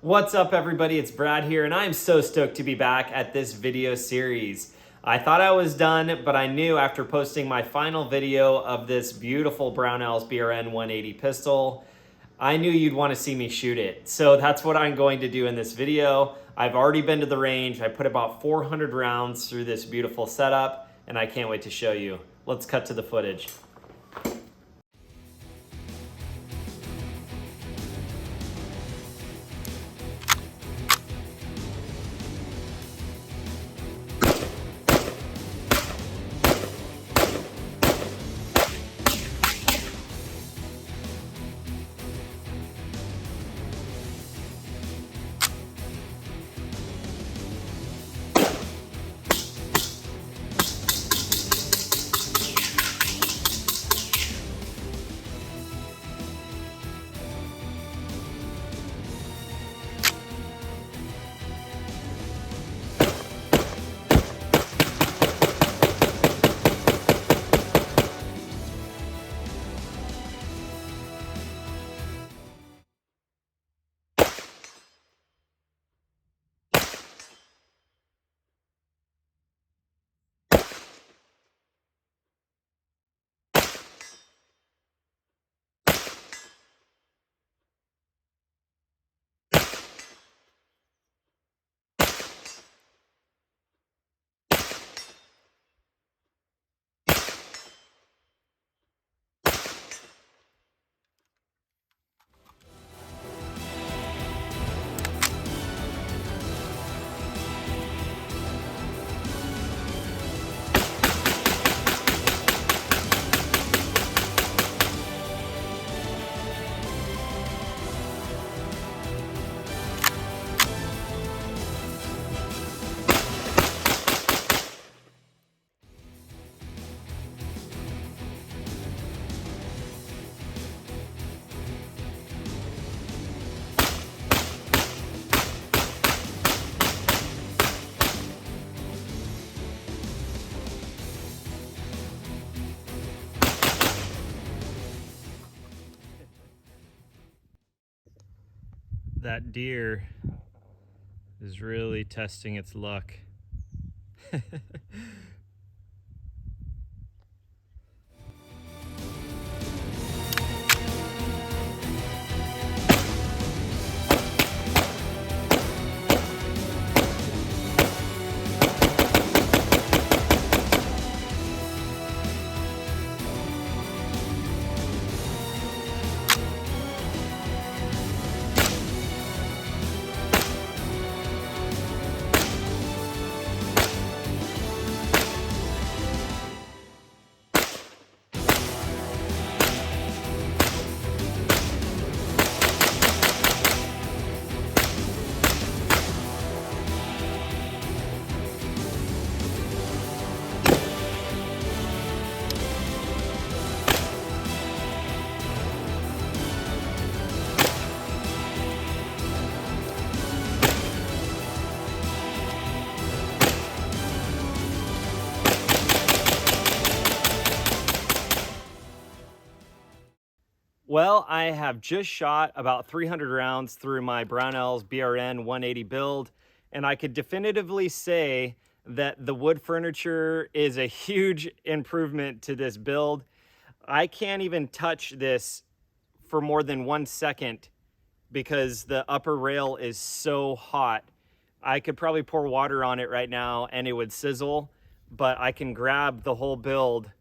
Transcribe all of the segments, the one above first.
What's up everybody, it's Brad here and I'm so stoked to be back at this video series. I thought I was done, but I knew after posting my final video of this beautiful Brownells BRN-180 pistol, I knew you'd want to see me shoot it. So that's what I'm going to do in this video. I've already been to the range. I put about 400 rounds through this beautiful setup and I can't wait to show you. Let's cut to the footage. That deer is really testing its luck. Well, I have just shot about 300 rounds through my Brownells BRN-180 build, and I could definitively say that the wood furniture is a huge improvement to this build. I can't even touch this for more than 1 second because the upper rail is so hot. I could probably pour water on it right now and it would sizzle, but I can grab the whole build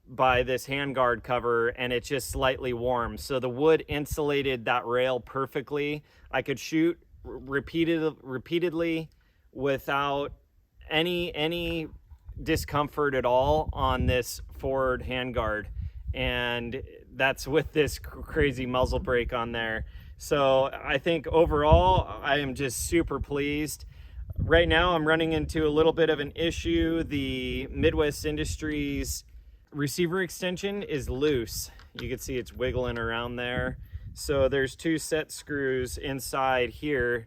by this handguard cover and it's just slightly warm. So the wood insulated that rail perfectly. I could shoot repeatedly without any discomfort at all on this forward handguard. And that's with this crazy muzzle brake on there. So I think overall, I am just super pleased. Right now, I'm running into a little bit of an issue. The Midwest Industries receiver extension is loose. You can see it's wiggling around there. So there's 2 set screws inside here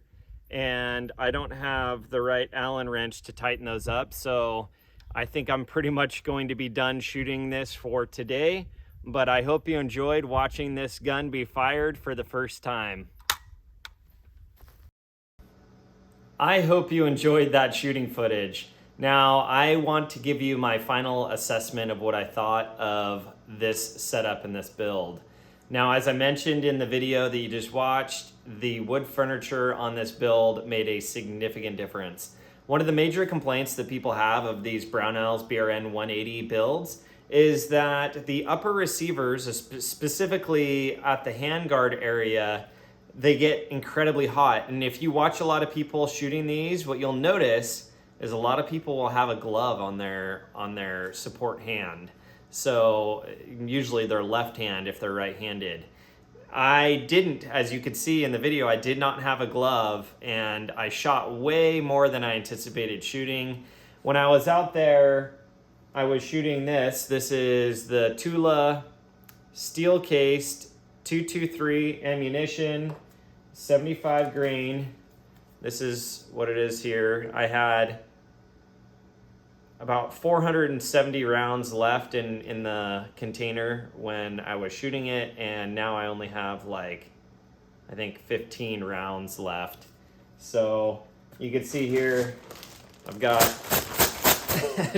and I don't have the right Allen wrench to tighten those up. So I think I'm pretty much going to be done shooting this for today, but I hope you enjoyed watching this gun be fired for the first time. I hope you enjoyed that shooting footage. Now, I want to give you my final assessment of what I thought of this setup and this build. Now, as I mentioned in the video that you just watched, the wood furniture on this build made a significant difference. One of the major complaints that people have of these Brownells BRN-180 builds is that the upper receivers, specifically at the handguard area, they get incredibly hot. And if you watch a lot of people shooting these, what you'll notice is a lot of people will have a glove on their support hand. So usually their left hand if they're right-handed. I didn't, as you could see in the video, I did not have a glove, and I shot way more than I anticipated shooting. When I was out there, I was shooting this. This is the Tula steel-cased 223 ammunition, 75 grain. This is what it is here. I had about 470 rounds left in the container when I was shooting it, and now I only have like, I think 15 rounds left. So you can see here, I've got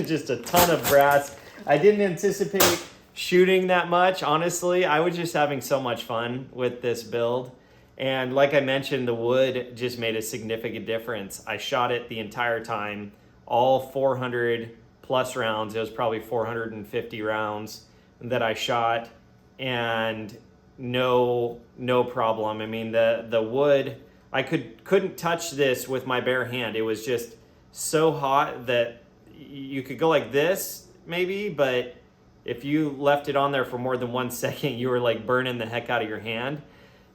just a ton of brass. I didn't anticipate shooting that much, honestly. I was just having so much fun with this build. And like I mentioned, the wood just made a significant difference. I shot it the entire time, all 400 plus rounds. It was probably 450 rounds that I shot, and no problem. I mean, the wood, I couldn't touch this with my bare hand. It was just so hot that you could go like this maybe, but if you left it on there for more than 1 second, you were like burning the heck out of your hand.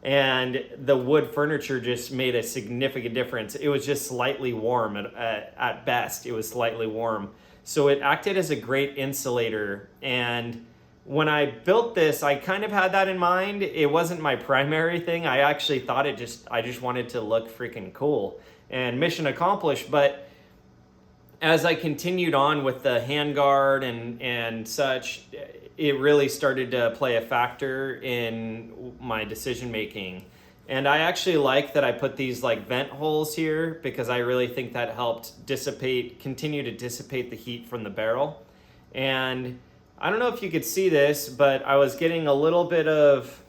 And the wood furniture just made a significant difference. It was just slightly warm at best. It was slightly warm. So it acted as a great insulator. And when I built this, I kind of had that in mind. It wasn't my primary thing. I actually thought I just wanted to look freaking cool, and mission accomplished. But as I continued on with the handguard and such, it really started to play a factor in my decision making. And I actually like that I put these like vent holes here, because I really think that helped continue to dissipate the heat from the barrel. And I don't know if you could see this, but I was getting a little bit of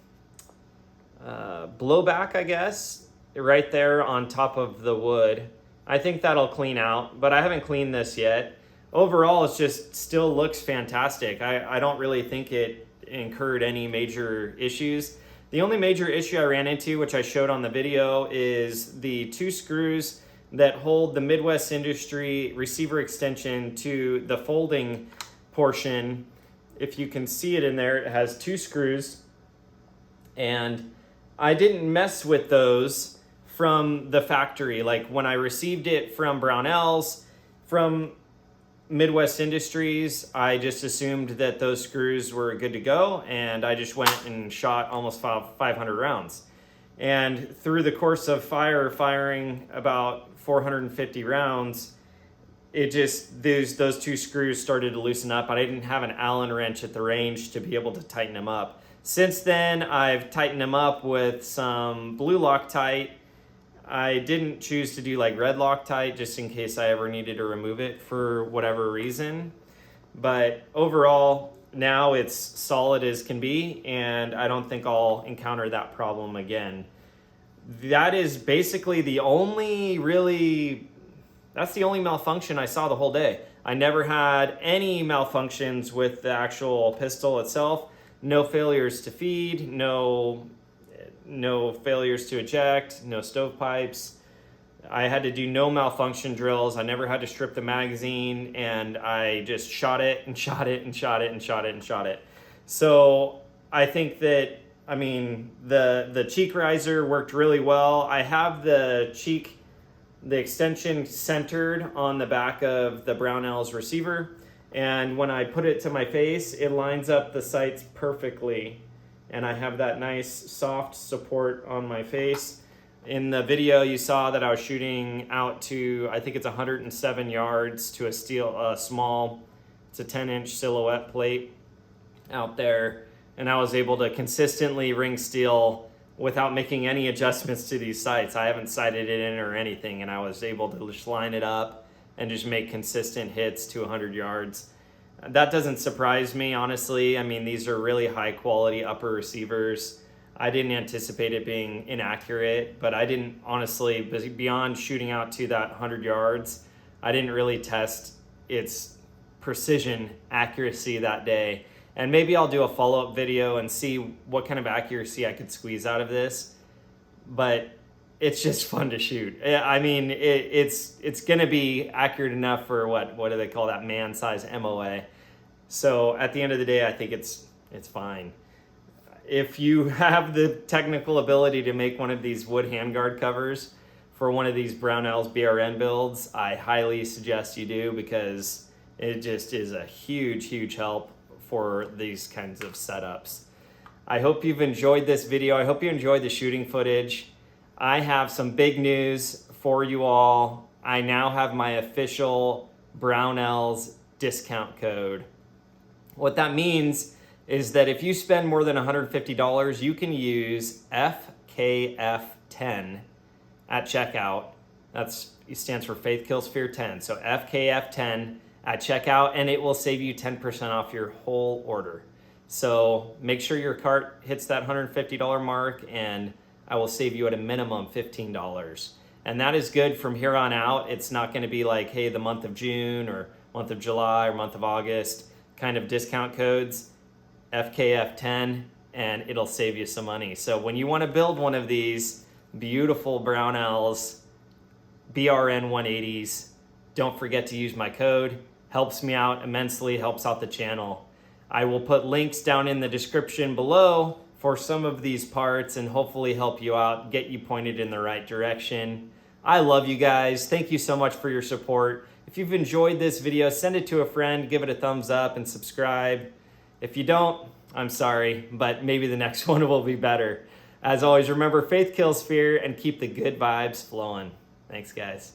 blowback, I guess, right there on top of the wood. I think that'll clean out, but I haven't cleaned this yet. Overall, it just still looks fantastic. I don't really think it incurred any major issues. The only major issue I ran into, which I showed on the video, is the 2 screws that hold the Midwest Industry receiver extension to the folding portion. If you can see it in there, it has 2 screws, and I didn't mess with those from the factory. Like when I received it from Brownells, from Midwest Industries, I just assumed that those screws were good to go, and I just went and shot almost 500 rounds. And through the course of firing about 450 rounds, it just, those 2 screws started to loosen up. I didn't have an Allen wrench at the range to be able to tighten them up. Since then, I've tightened them up with some blue Loctite. I didn't choose to do like red Loctite just in case I ever needed to remove it for whatever reason. But overall, now it's solid as can be, and I don't think I'll encounter that problem again. That is basically the only that's the only malfunction I saw the whole day. I never had any malfunctions with the actual pistol itself. No failures to feed, no failures to eject, no stovepipes. I had to do no malfunction drills. I never had to strip the magazine, and I just shot it and shot it and shot it and shot it and shot it. So I think that, I mean, the cheek riser worked really well. I have the extension centered on the back of the Brownells receiver, and when I put it to my face, it lines up the sights perfectly, and I have that nice soft support on my face. In the video, you saw that I was shooting out to, I think it's 107 yards to a small, it's a 10-inch silhouette plate out there, and I was able to consistently ring steel without making any adjustments to these sights. I haven't sighted it in or anything, and I was able to just line it up and just make consistent hits to 100 yards. That doesn't surprise me, honestly. I mean, these are really high quality upper receivers. I didn't anticipate it being inaccurate, but I didn't, honestly, beyond shooting out to that 100 yards, I didn't really test its precision accuracy that day. And maybe I'll do a follow-up video and see what kind of accuracy I could squeeze out of this. But it's just fun to shoot. I mean, it's going to be accurate enough for what do they call that, man-size MOA. So at the end of the day, I think it's fine. If you have the technical ability to make one of these wood handguard covers for one of these Brownells BRN builds, I highly suggest you do, because it just is a huge help for these kinds of setups. I hope you've enjoyed this video. I hope you enjoyed the shooting footage. I have some big news for you all. I now have my official Brownells discount code. What that means is that if you spend more than $150, you can use FKF10 at checkout. It stands for Faith Kills Fear 10. So FKF10 at checkout, and it will save you 10% off your whole order. So make sure your cart hits that $150 mark, and I will save you at a minimum $15. And that is good from here on out. It's not going to be like, hey, the month of June or month of July or month of August kind of discount codes. FKF10, and it'll save you some money. So when you want to build one of these beautiful Brownells BRN-180s, don't forget to use my code. Helps me out immensely, helps out the channel. I will put links down in the description below for some of these parts and hopefully help you out, get you pointed in the right direction. I love you guys. Thank you so much for your support. If you've enjoyed this video, send it to a friend, give it a thumbs up, and subscribe. If you don't, I'm sorry, but maybe the next one will be better. As always, remember, faith kills fear, and keep the good vibes flowing. Thanks, guys.